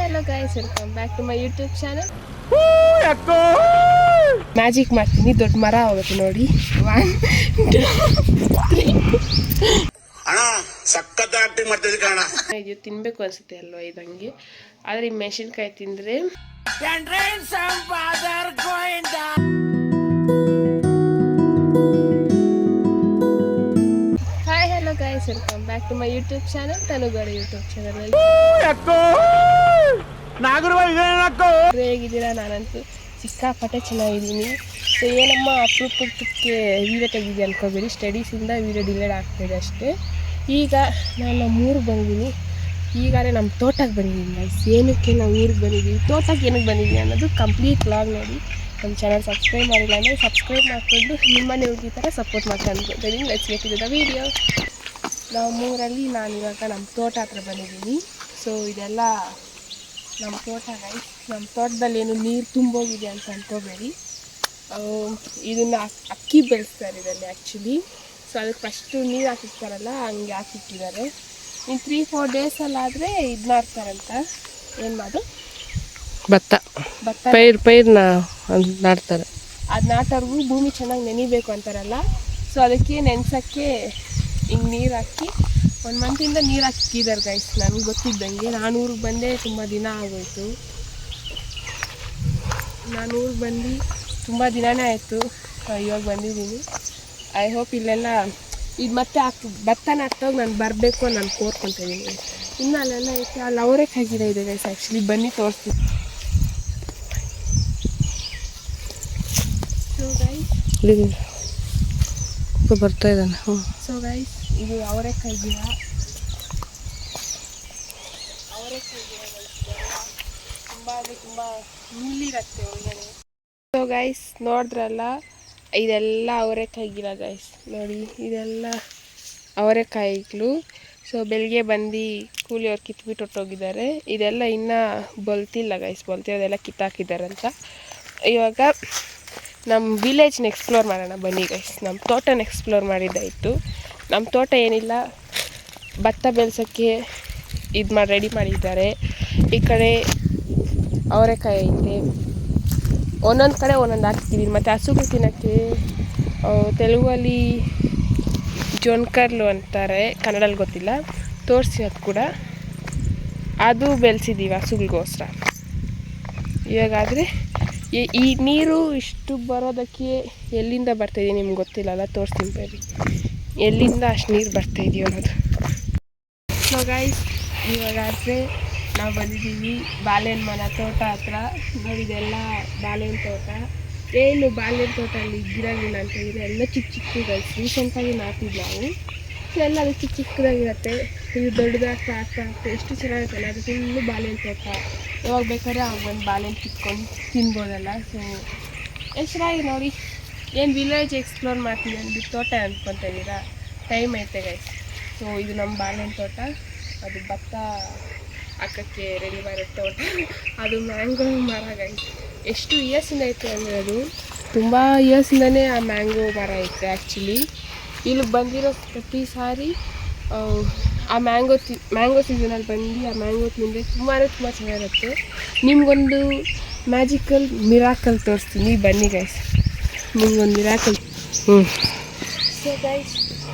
hello guys, welcome back to my YouTube channel. Magic ಮಾಡ್ತೀನಿ, ದೊಡ್ಡ ಮರ ಹೋಗುತ್ತೆ ನೋಡಿ. 1 2 3 ಅಣ್ಣ ಸಕ್ಕತ್ತ ಆಕ್ಟಿಂಗ್ ಮಾಡ್ತಿದ್ದೆ ಕಣ. ಇದು ತಿನ್ಬೇಕು ಅನ್ಸುತ್ತೆ ಅಲ್ವಾ ಇದಂಗೆ. ಆದ್ರೆ ಈ ಮೆಣಸಿನಕಾಯಿ ತಿಂದ್ರೆ hi hello guys, welcome back to my YouTube channel. ತನುಗೌಡ YouTube channel ಅಲ್ಲಿ ಹೇಗಿದ್ದೀರಾ? ನಾನಂತೂ ಸಿಕ್ಕಾಪಟ್ಟೆ ಚೆನ್ನಾಗಿದ್ದೀನಿ. ಸೊ ಏನಮ್ಮ ಅಪರೂಪಕ್ಕೆ ವೀಡಿಯೋ ತೆಗೆದಿದ್ದೆ ಅನ್ಕೋಬೇಡಿ, ಸ್ಟಡೀಸಿಂದ ವೀಡಿಯೋ ಡಿಲೇಡ್ ಆಗ್ತಾಯಿದೆ ಅಷ್ಟೇ. ಈಗ ನಾನು ನಮ್ಮ ಊರಿಗೆ ಬಂದಿದ್ದೀನಿ. ಈಗಾಗಲೇ ನಮ್ಮ ತೋಟಕ್ಕೆ ಬಂದಿದ್ದೀನಿ ಗೈಸ್. ಏನಕ್ಕೆ ನಾವು ಊರಿಗೆ ಬಂದಿದ್ದೀವಿ, ತೋಟಕ್ಕೆ ಏನಕ್ಕೆ ಬಂದಿದ್ದೀನಿ ಅನ್ನೋದು ಕಂಪ್ಲೀಟ್ ವ್ಲಾಗ್ ನೋಡಿ. ನಮ್ಮ ಚಾನಲ್ ಸಬ್ಸ್ಕ್ರೈಬ್ ಮಾಡಿಲ್ಲ ಅಂದರೆ ಸಬ್ಸ್ಕ್ರೈಬ್ ಮಾಡಿಕೊಂಡು ನಿಮ್ಮನೆ ಹುಡುಗಿ ಥರ ಸಪೋರ್ಟ್ ಮಾಡ್ತಾ ಅನ್ಕೊತೀನಿ. Let's get to the video. ನಮ್ಮೂರಲ್ಲಿ ನಾನು ಇವಾಗ ನಮ್ಮ ತೋಟ ಹತ್ರ ಬಂದಿದ್ದೀನಿ. ಸೊ ಇದೆಲ್ಲ ನಮ್ಮ ತೋಟ ಗೈಸ್. ನಮ್ಮ ತೋಟದಲ್ಲಿ ಏನು ನೀರು ತುಂಬೋಗಿದೆ ಅಂತ ಅಂದ್ಕೋಬೇಡಿ. ಇದನ್ನು ಅಕ್ಕಿ ಬೆಳೆಸ್ತಾರೆ ಇದರಲ್ಲಿ ಆ್ಯಕ್ಚುಲಿ. ಸೊ ಅದಕ್ಕೆ ಫಸ್ಟು ನೀರು ಹಾಕಿರ್ತಾರಲ್ಲ ಹಂಗೆ ಹಾಕಿಟ್ಟಿದ್ದಾರೆ. ಇನ್ನು 3-4 ಡೇಸಲ್ಲಾದರೆ ಇದು ಮಾಡ್ತಾರಂತ. ಏನು ಮಾಡು ಭತ್ತ ಪೈರ್ನ ನಾಡ್ತಾರೆ. ಅದು ನಾಟೋರ್ಗೂ ಭೂಮಿ ಚೆನ್ನಾಗಿ ನೆನಿಬೇಕು ಅಂತಾರಲ್ಲ. ಸೊ ಅದಕ್ಕೆ ನೆನೆಸೋಕ್ಕೆ ಹಿಂಗೆ ನೀರು ಹಾಕಿ 1 ಮಂತಿಂದ ನೀರು ಹಾಕಿದ್ದಾರೆ ಗೈಸ್. ನನಗೆ ಗೊತ್ತಿದ್ದಂಗೆ ನಾನು ಊರಿಗೆ ಬಂದೆ ತುಂಬ ದಿನ ಆಗೋಯ್ತು. ನಾನು ಊರಿಗೆ ಬಂದು ತುಂಬ ದಿನವೇ ಆಯಿತು. ಇವಾಗ ಬಂದಿದ್ದೀನಿ. ಐ ಹೋಪ್ ಇಲ್ಲೆಲ್ಲ ಇದು ಮತ್ತೆ ಭತ್ತ ನಾಟೋಗಿ ನಾನು ಬರಬೇಕು ನಾನು ಕೋರ್ಕೊತಿದ್ದೀನಿ. ಇನ್ನು ಅಲ್ಲೆಲ್ಲ ಐತೆ, ಅಲ್ಲಿ ಅವರೇಕಾಯಿ ಗಿಡ ಇದೆ ಗೈಸ್. ಆ್ಯಕ್ಚುಲಿ ಬನ್ನಿ ತೋರಿಸ್ತೀನಿ. ಸೊ ಗೈಸ್ ಬರ್ತಾ ಇದ್ದಾನೆ. ಸೊ ಗೈಸ್ ಇದು ಅವರೇಕಾಯಿ ಗಿಡ. ಅವರೇಕಾಯಿ ಗಿಡ ತುಂಬ ಅಂದರೆ ತುಂಬ ಮುಳ್ಳಿರತ್ತೆ ಒಳಗಡೆ. ಸೊ ಗೈಸ್ ನೋಡಿದ್ರಲ್ಲ, ಇದೆಲ್ಲ ಅವರೇಕಾಯಿ ಗಿಡ ಗೈಸ್. ನೋಡಿ ಇದೆಲ್ಲ ಅವರೇಕಾಯಿಗಳು. ಸೊ ಬೆಳಗ್ಗೆ ಬಂದು ಕೂಲಿಯವ್ರು ಕಿತ್ಬಿಟ್ಟು ಹೊಟ್ಟೋಗಿದ್ದಾರೆ. ಇದೆಲ್ಲ ಇನ್ನೂ ಬಲ್ತಿಲ್ಲ ಗೈಸ್, ಬಲ್ತಿರೋದೆಲ್ಲ ಕಿತ್ತಾಕಿದ್ದಾರಂತ. ಇವಾಗ ನಮ್ಮ ವಿಲೇಜ್ನ ಎಕ್ಸ್ಪ್ಲೋರ್ ಮಾಡೋಣ ಬನ್ನಿ ಗೈಸ್. ನಮ್ಮ ತೋಟನ ಎಕ್ಸ್ಪ್ಲೋರ್ ಮಾಡಿದ್ದಾಯಿತು. ನಮ್ಮ ತೋಟ ಏನಿಲ್ಲ, ಭತ್ತ ಬೆಳೆಸೋಕ್ಕೆ ಇದು ರೆಡಿ ಮಾಡಿದ್ದಾರೆ. ಈ ಕಡೆ ಅವರೇಕಾಯಿ ಐತೆ, ಒಂದೊಂದು ಕಡೆ ಒಂದೊಂದು ಹಾಕ್ತಿದ್ದೀನಿ. ಮತ್ತು ಹಸುಗಳು ತಿನ್ನೋಕ್ಕೆ ತೆಲುಗಲ್ಲಿ ಜೊನ್ಕರ್ಲು ಅಂತಾರೆ, ಕನ್ನಡಲ್ಲಿ ಗೊತ್ತಿಲ್ಲ. ತೋರಿಸಿ ಅದು ಕೂಡ ಅದು ಬೆಳೆಸಿದ್ದೀವಿ ಹಸುಗಳಿಗೋಸ್ಕರ. ಇವಾಗಾದರೆ ಈ ನೀರು ಇಷ್ಟು ಬರೋದಕ್ಕೆ ಎಲ್ಲಿಂದ ಬರ್ತಾಯಿದೆ ನಿಮ್ಗೆ ಗೊತ್ತಿಲ್ಲಲ್ಲ, ತೋರಿಸ್ತೀನಿ ಬೇರೆ ಎಲ್ಲಿಂದ ಅಷ್ಟು ನೀರು ಬರ್ತಾಯಿದೆಯೋ ಅನ್ನೋದು. ಸೊ ಗೈಸ್ ಇವಾಗಾದರೆ ನಾವು ಬಂದಿದ್ದೀವಿ ಬಾಳೆಹಣ್ಣು ಮನ ತೋಟ ಹತ್ರ. ನೋಡಿದೆಲ್ಲ ಬಾಳೆಹಣ್ಣು ತೋಟ. ಏನು ಬಾಳೆಹಣ್ಣು ತೋಟದಲ್ಲಿ ಗಿಡಗಳು ಅಂತ ಹೇಳಿದರೆ ಎಲ್ಲ ಚಿಕ್ಕ ಚಿಕ್ಕ ಗೈಸ್. ರೀಸೆಂಟಾಗಿ ನಾಟಿದ್ದು ನಾವು. ಎಲ್ಲ ಅದು ಚಿಕ್ಕ ಚಿಕ್ಕದಾಗಿರುತ್ತೆ. ಇದು ದೊಡ್ಡದಾಗ್ತಾ ಆಗ್ತಾ ಆಗ್ತಾ ಎಷ್ಟು ಚೆನ್ನಾಗಿರುತ್ತೆ. ಅದು ಫುಲ್ಲು ಬಾಳೆಹಣ್ಣು ತೋಟ. ಯಾವಾಗ ಬೇಕಾದ್ರೆ ಅವಾಗ ಒಂದು ಬಾಳೆಹಣ್ಣು ಕಿತ್ಕೊಂಡು ತಿನ್ಬೋದಲ್ಲ. ಸೊ ಎಷ್ಟು ಚೆನ್ನಾಗಿ ನೋಡಿ. ಏನು ವಿಲೇಜ್ ಎಕ್ಸ್ಪ್ಲೋರ್ ಮಾಡ್ತೀನಿ ಅಂದ್ಬಿಟ್ಟು ತೋಟ ಅಂದ್ಕೊತಾ ಇದ್ದೀರಾ? ಟೈಮ್ ಐತೆ ಗೈಸ್. ಸೊ ಇದು ನಮ್ಮ ಬಾಳೆಹಣ್ಣು ತೋಟ. ಅದು ಭತ್ತ ಹಾಕೋಕ್ಕೆ ರೆಡಿ ಮಾಡೋ ತೋಟ. ಅದು ಮ್ಯಾಂಗೋ ಮರ ಗೈಸ್. ಎಷ್ಟು ಇಯರ್ಸಿಂದ ಐತೆ ಅಂದರೆ ಅದು ತುಂಬ ಇಯರ್ಸಿಂದನೇ ಆ ಮ್ಯಾಂಗೋ ಮರ ಐತೆ ಆ್ಯಕ್ಚುಲಿ. ಇಲ್ಲಿ ಬಂದಿರೋ ಪ್ರತಿ ಸಾರಿ ಆ ಮ್ಯಾಂಗೋ ಸೀಸನಲ್ಲಿ ಬಂದು ಆ ಮ್ಯಾಂಗೋ ತಿಂದರೆ ತುಂಬ ಚೆನ್ನಾಗಿರುತ್ತೆ. ನಿಮಗೊಂದು ಮ್ಯಾಜಿಕಲ್ ಮಿರಾಕಲ್ ತೋರಿಸ್ತೀನಿ ಬನ್ನಿ ಗೈಸ್. ನಿಮ್ಗೊಂದು ಮಿರಾಕಲ್. ಸೊ ಗೈಸ್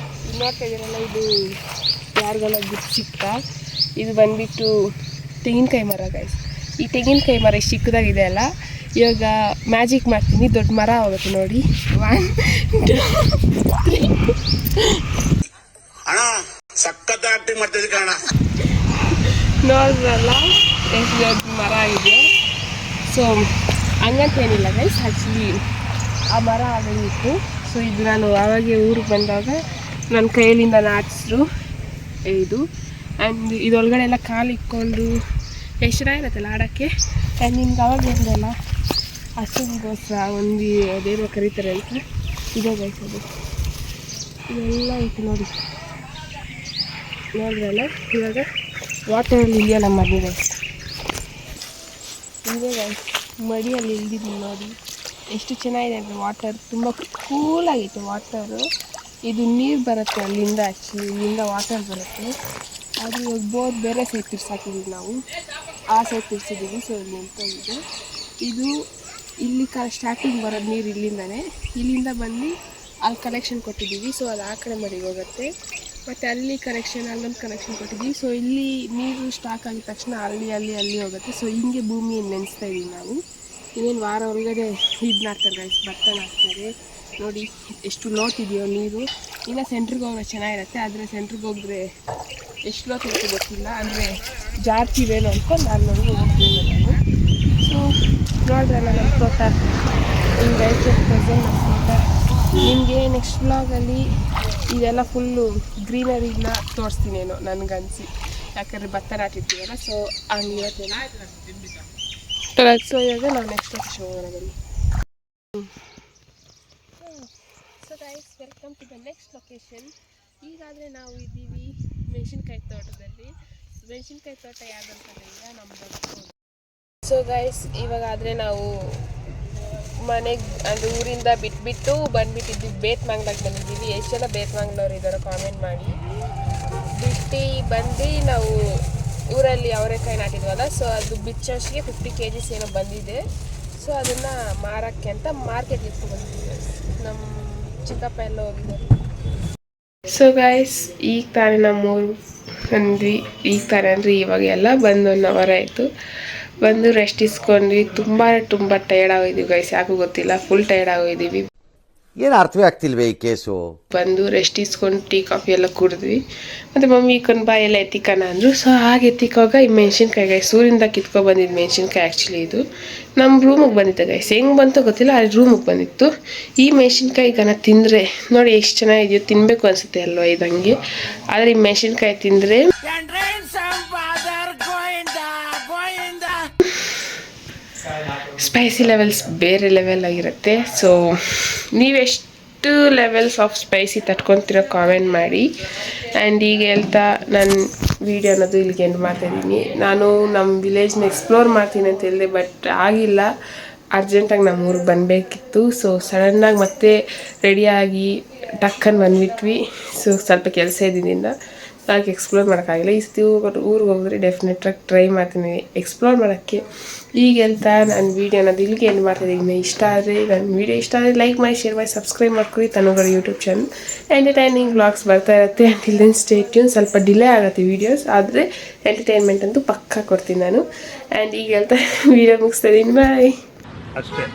ನೋಡ್ತಾ ಇದ್ದೀರಲ್ಲ, ಇದು ಯಾರಿಗೆಲ್ಲ ಗಿಫ್ಟ್ ಸಿಗ್ತಾ. ಇದು ಬಂದುಬಿಟ್ಟು ತೆಂಗಿನಕಾಯಿ ಮರ ಗೈಸ್. ಈ ತೆಂಗಿನಕಾಯಿ ಮರ ಇಷ್ಟು ಚಿಕ್ಕದಾಗಿದೆ ಅಲ್ಲ. ಇವಾಗ ಮ್ಯಾಜಿಕ್ ಮಾಡ್ತೀನಿ, ದೊಡ್ಡ ಮರ ಹೋಗುತ್ತೆ ನೋಡಿ. 1 2 3 ಅಣ್ಣ ಸಕ್ಕತ್ತ ಆಕ್ಟಿಂಗ್ ಮಾಡ್ತಿದ್ದೆ ಕಣ. ನೋಡಿದ್ರಲ್ಲ ಎಷ್ಟು ದೊಡ್ಡ ಮರ ಆಗಿದೆ. ಸೊ ಹಂಗಂತೇನಿಲ್ಲ ಗೈಸ್, ಆ್ಯಕ್ಚುಲಿ ಆ ಮರ ಆಗಲಿ ಇತ್ತು. ಸೊ ಇದು ನಾನು ಆವಾಗೆ ಊರಿಗೆ ಬಂದಾಗ ನನ್ನ ಕೈಯಲ್ಲಿಂದ ನಾಟಿಸಿದ್ರು ಇದು. ಆ್ಯಂಡ್ ಇದೊಳಗಡೆ ಎಲ್ಲ ಕಾಲು ಇಕ್ಕೊಂಡು ಎಷ್ಟು ಚೆನ್ನಾಗಿರುತ್ತಲ್ಲ ಆಡೋಕ್ಕೆ. ಆ್ಯಂಡ್ ನಿಮ್ಗೆ ಅವಾಗ ಹೇಳಿದೆಲ್ಲ ಹಸುಗೋಸ್ಕರ ಒಂದು ಅದೇನೋ ಕರೀತಾರೆ ಅಂತ ಇದೆ ಗೈಸ್. ಅದು ಇದೆಲ್ಲ ಐತೆ ನೋಡಿ. ನೋಡಿದ್ರಲ್ಲ, ಇವಾಗ ವಾಟರಲ್ಲಿ ಇಳಿಯಲ್ಲ ಮಡಿ ಗೈಸ್. ಇದೆ ಗೈಸ್, ಮಡಿಯಲ್ಲಿ ಇಳಿದಿದ್ದೀನಿ ನೋಡಿ. ಎಷ್ಟು ಚೆನ್ನಾಗಿದೆ ಅಂದರೆ ವಾಟರ್ ತುಂಬ ಕೂಲಾಗಿತ್ತು ವಾಟರು. ಇದು ನೀರು ಬರುತ್ತೆ ಅಲ್ಲಿಂದ, ಆ್ಯಕ್ಚುಲಿ ಇಲ್ಲಿಂದ ವಾಟರ್ ಬರುತ್ತೆ. ಅದು ಇವಾಗ ಬೋರ್ ಬೇರೆ ಸೈಡ್ ತಿರ್ಸಾಕಿದ್ದೀವಿ ನಾವು. ಆ ಸೈಡ್ ತಿರ್ಸಿದ್ದೀವಿ. ಸೊ ಇಲ್ಲಿ ನಿಂತ್ಕೊಂಡಿದೆ. ಇದು ಇಲ್ಲಿ ಸ್ಟಾರ್ಟಿಂಗ್ ಬರೋದು ನೀರು ಇಲ್ಲಿಂದನೇ, ಇಲ್ಲಿಂದ ಬಂದು ಅಲ್ಲಿ ಕನೆಕ್ಷನ್ ಕೊಟ್ಟಿದ್ದೀವಿ. ಸೊ ಅದು ಆ ಕಡೆ ಮಡಿಗೆ ಹೋಗುತ್ತೆ. ಮತ್ತು ಅಲ್ಲಿ ಅಲ್ಲೊಂದು ಕನೆಕ್ಷನ್ ಕೊಟ್ಟಿದ್ದೀವಿ. ಸೊ ಇಲ್ಲಿ ನೀರು ಸ್ಟಾಕ್ ಆಗಿದ ತಕ್ಷಣ ಅಲ್ಲಿ ಹೋಗುತ್ತೆ. ಸೊ ಹಿಂಗೆ ಭೂಮಿಯನ್ನು ನೆನೆಸ್ತಾ ಇದ್ದೀವಿ ನಾವು. ಇನ್ನೇನು ವಾರ ಒಳಗಡೆ ಇದು ಮಾಡ್ತಾರೆ ಗೈಸ್, ಭತ್ತ ಮಾಡ್ತಾರೆ. ನೋಡಿ ಎಷ್ಟು ಲೋತಿದೆಯೋ ನೀರು. ಇಲ್ಲ ಸೆಂಟ್ರಿಗೆ ಹೋದ್ರೆ ಚೆನ್ನಾಗಿರುತ್ತೆ, ಆದರೆ ಸೆಂಟ್ರಿಗೆ ಹೋದರೆ ಎಷ್ಟು ಲೋತ್ ಇರುತ್ತೆ ಗೊತ್ತಿಲ್ಲ, ಅಂದರೆ ಜಾರ್ತಿವೇನೋ ಅಂದ್ಕೊಂಡು ನಾನು ಹೋಗ್ತೀನಿ ನಾನು. ಸೊ ನೋಡಿದ್ರಲ್ಲ ನಮ್ಮ ತೋಟ ಹಿಂಗೈತೆ ಪ್ರೆಸೆಂಟ್ ನಮ್ಮ ತೋಟ. ನಿಮಗೆ ನೆಕ್ಸ್ಟ್ ವ್ಲಾಗಲ್ಲಿ ಇದೆಲ್ಲ ಫುಲ್ಲು ಗ್ರೀನರಿನ ತೋರಿಸ್ತೀನೇನೋ ನನಗನ್ಸಿ, ಯಾಕಂದರೆ ಭತ್ತ ನಾಟಿರ್ತೀವಲ್ಲ. ಸೊ ಹಂಗಿರತ್ತೇನೋ. ಸೊ ಇವಾಗ ನಾವು ನೆಕ್ಸ್ಟ್ ಲೊಕೇಶನ್ ಹೋಗೋಣ ಬನ್ನಿ. So guys, welcome to the next location. ಈಗಾದರೆ ನಾವು ಇದ್ದೀವಿ ಮೆಣಸಿನ್ಕಾಯಿ ತೋಟದಲ್ಲಿ. ಮೆಣಸಿನ್ಕಾಯಿ ತೋಟ ಯಾವ್ದಂತಂದ್ರೆ ನಮ್ಮದು. ಸೊ ಗೈಸ್, ಇವಾಗಾದರೆ ನಾವು ಮನೆಗೆ ಅಂದರೆ ಊರಿಂದ ಬಿಟ್ಬಿಟ್ಟು ಬಂದುಬಿಟ್ಟಿದ್ವಿ, ಬೇತ್ಮಂಗ್ಲಾಗೆ ಬಂದಿದ್ದೀವಿ. ಎಷ್ಟು ಜನ ಬೇತ್ಮಂಗ್ಳವ್ರು ಇದ್ದಾರೋ ಕಾಮೆಂಟ್ ಮಾಡಿ. ಬಿಟ್ಟು ಬಂದು ನಾವು ಊರಲ್ಲಿ ಅವರೆಕಾಯಿ ನಾಟಿದ್ವಲ್ಲ, ಸೊ ಅದು ಬಿಚ್ಚೋಷ್ಟಿಗೆ 50 kg ಏನೋ ಬಂದಿದೆ. ಸೊ ಅದನ್ನು ಮಾರೋಕ್ಕೆ ಅಂತ ಮಾರ್ಕೆಟ್ಗೆ ಇಟ್ಕೊಂಡು ಬಂದಿದ್ದೀವಿ. ನಮ್ಮ ಚಿಕ್ಕಪ್ಪ ಎಲ್ಲ ಹೋಗಿದ್ದಾರೆ. ಸೊ ಗೈಸ್, ಈಗ ತಾನೇ ನಮ್ಮೂರು ಅಂದ್ವಿ. ಈಗ ತಾನೇ ಅಂದರೆ ಇವಾಗ ಎಲ್ಲ ಬಂದು 1 hour ಆಯಿತು. ಬಂದು ರೆಸ್ಟ್ ಇಸ್ಕೊಂಡ್ವಿ. ತುಂಬ ಟಯರ್ಡ್ ಆಗೋಗಿದ್ದೀವಿ ಗೈಸ್, ಯಾಕೂ ಗೊತ್ತಿಲ್ಲ, ಫುಲ್ ಟಯರ್ಡ್ ಆಗೋಗಿದ್ದೀವಿ. ಏನು ಅರ್ಥವೇ ಆಗ್ತಿಲ್ವೇ ಈ ಕೇಸು. ಬಂದು ರೆಸ್ಟ್ ಇಸ್ಕೊಂಡು ಟೀ ಕಾಫಿ ಎಲ್ಲ ಕುಡಿದ್ವಿ. ಮತ್ತು ಮಮ್ಮಿ ಇಕ್ಕೊಂಡು ಬಾ ಎಲ್ಲ ಎತ್ತಿಕೋಣ ಅಂದರು. ಸೊ ಹಾಗೆ ಎತ್ತಿಕೋವಾಗ ಈ ಮೆಣಸಿನ್ಕಾಯಿ ಗೈಸ್, ಸೂರಿಂದ ಕಿತ್ಕೊಬಂದಿದ್ದು ಮೆಣಸಿನ್ಕಾಯಿ. ಆ್ಯಕ್ಚುಲಿ ಇದು ನಮ್ಮ ರೂಮಿಗೆ ಬಂದಿತ್ತು ಗೈಸ್, ಹೆಂಗೆ ಬಂತೋ ಗೊತ್ತಿಲ್ಲ, ಅಲ್ಲಿ ರೂಮಿಗೆ ಬಂದಿತ್ತು. ಈ ಮೆಣಸಿನ್ಕಾಯಿ ಈಗ ತಿಂದರೆ ನೋಡಿ ಎಷ್ಟು ಚೆನ್ನಾಗಿದೆಯೋ, ತಿನ್ನಬೇಕು ಅನಿಸುತ್ತೆ ಅಲ್ವಾ ಇದಂಗೆ. ಆದರೆ ಈ ಮೆಣಸಿನ್ಕಾಯಿ ತಿಂದರೆ ಸ್ಪೈಸಿ ಲೆವೆಲ್ಸ್ ಬೇರೆ ಲೆವೆಲ್ ಆಗಿರುತ್ತೆ. ಸೊ ನೀವೆಷ್ಟು ಲೆವೆಲ್ಸ್ ಆಫ್ ಸ್ಪೈಸಿ ತಟ್ಕೊತಿರೋ ಕಾಮೆಂಟ್ ಮಾಡಿ. ಆ್ಯಂಡ್ ಈಗ ಹೇಳ್ತಾ ನಾನು ವೀಡಿಯೋ ಅನ್ನೋದು ಇಲ್ಲಿಗೆ ಎಂಡ್ ಮಾಡ್ತಾಯಿದ್ದೀನಿ. ನಾನು ನಮ್ಮ ವಿಲೇಜ್ನ ಎಕ್ಸ್ಪ್ಲೋರ್ ಮಾಡ್ತೀನಿ ಅಂತ ಹೇಳಿದೆ, ಬಟ್ ಆಗಿಲ್ಲ. ಅರ್ಜೆಂಟಾಗಿ ನಮ್ಮ ಊರಿಗೆ ಬರಬೇಕಿತ್ತು. ಸೊ ಸಡನ್ನಾಗಿ ಮತ್ತೆ ರೆಡಿಯಾಗಿ ಟಕ್ಕನ್ನು ಬಂದುಬಿಟ್ವಿ. ಸೊ ಸ್ವಲ್ಪ ಕೆಲಸ ಇದ್ದಿದ್ದರಿಂದ ಹಾಗೆ ಎಕ್ಸ್ಪ್ಲೋರ್ ಮಾಡೋಕ್ಕಾಗಿಲ್ಲ. ಈ ಸತಿ ಊರಿಗೆ ಹೋಗಿದ್ರೆ ಡೆಫಿನೆಟಾಗಿ ಟ್ರೈ ಮಾಡ್ತೀನಿ ಎಕ್ಸ್ಪ್ಲೋರ್ ಮಾಡೋಕ್ಕೆ. ಈಗ ಹೇಳ್ತಾ ನಾನು ವೀಡಿಯೋ ಅನ್ನೋದು ಇಲ್ಲಿಗೆ ಎಂಡ್ ಮಾಡ್ತಾಯಿದ್ದೀನಿ. ನನ್ನ ವೀಡಿಯೋ ಇಷ್ಟ ಆದರೆ ಲೈಕ್ ಮಾಡಿ, ಶೇರ್ ಮಾಡಿ, ಸಬ್ಸ್ಕ್ರೈಬ್ ಮಾಡ್ಕೊಳ್ಳಿ. ತನುಗಳ ಯೂಟ್ಯೂಬ್ ಚಾನಲ್ ಎಂಟರ್ಟೈನಿಂಗ್ ವ್ಲಾಗ್ಸ್ ಬರ್ತಾ ಇರುತ್ತೆ. Until then stay tune. ಸ್ವಲ್ಪ ಡಿಲೇ ಆಗುತ್ತೆ ವೀಡಿಯೋಸ್, ಆದರೆ ಎಂಟರ್ಟೈನ್ಮೆಂಟ್ ಅಂತೂ ಪಕ್ಕಾ ಕೊಡ್ತೀನಿ ನಾನು. ಆ್ಯಂಡ್ ಈಗ ಹೇಳ್ತಾ ವೀಡಿಯೋ ಮುಗಿಸ್ತಾ ಇದ್ದೀನಿ. ಬಾಯ್. ಅಷ್ಟೇ.